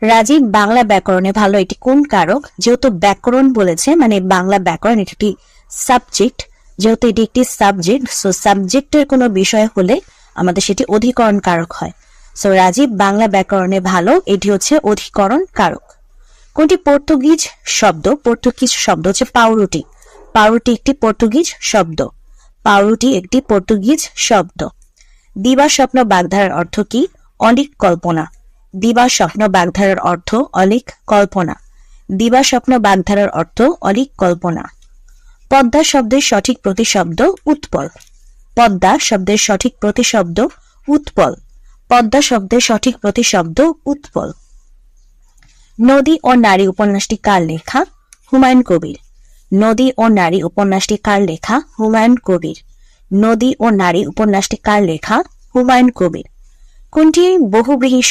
রাজীব বাংলা ব্যাকরণে ভালো, এটি কোন কারক? যেহেতু ব্যাকরণ বলেছে মানে বাংলা ব্যাকরণ এটি একটি সাবজেক্ট, যেহেতু এটি একটি সাবজেক্ট, সো সাবজেক্টের কোনো বিষয় হলে আমাদের সেটি অধিকরণ কারক হয়। সো রাজীব বাংলা ব্যাকরণে ভালো, এটি হচ্ছে অধিকরণ কারক। কোনটি পর্তুগিজ শব্দ? পর্তুগিজ শব্দ হচ্ছে পাউরুটি। পাউরুটি একটি পর্তুগিজ শব্দ। পাউরুটি একটি পর্তুগিজ শব্দ। দিবা স্বপ্ন বাগধারার অর্থ কি? অলিক কল্পনা। দিবা স্বপ্ন বাগধারার অর্থ অলিক কল্পনা। দিবা স্বপ্ন বাগধারার অর্থ অলিক কল্পনা। পদ্মা শব্দের সঠিক প্রতিশব্দ উৎপল। পদ্মা শব্দের সঠিক প্রতিশব্দ উৎপল। পদ্মা শব্দের সঠিক প্রতিশব্দ উৎপল। নদী ও নারী উপন্যাসটি কার লেখা? হুমায়ুন কবির। নদী ও নারী উপন্যাসটি কার লেখা? হুমায়ুন কবির। নদী ও নারী উপন্যাসটি কার লেখা? হুমায়ুন কবির। কোনটি বহুব্রীহি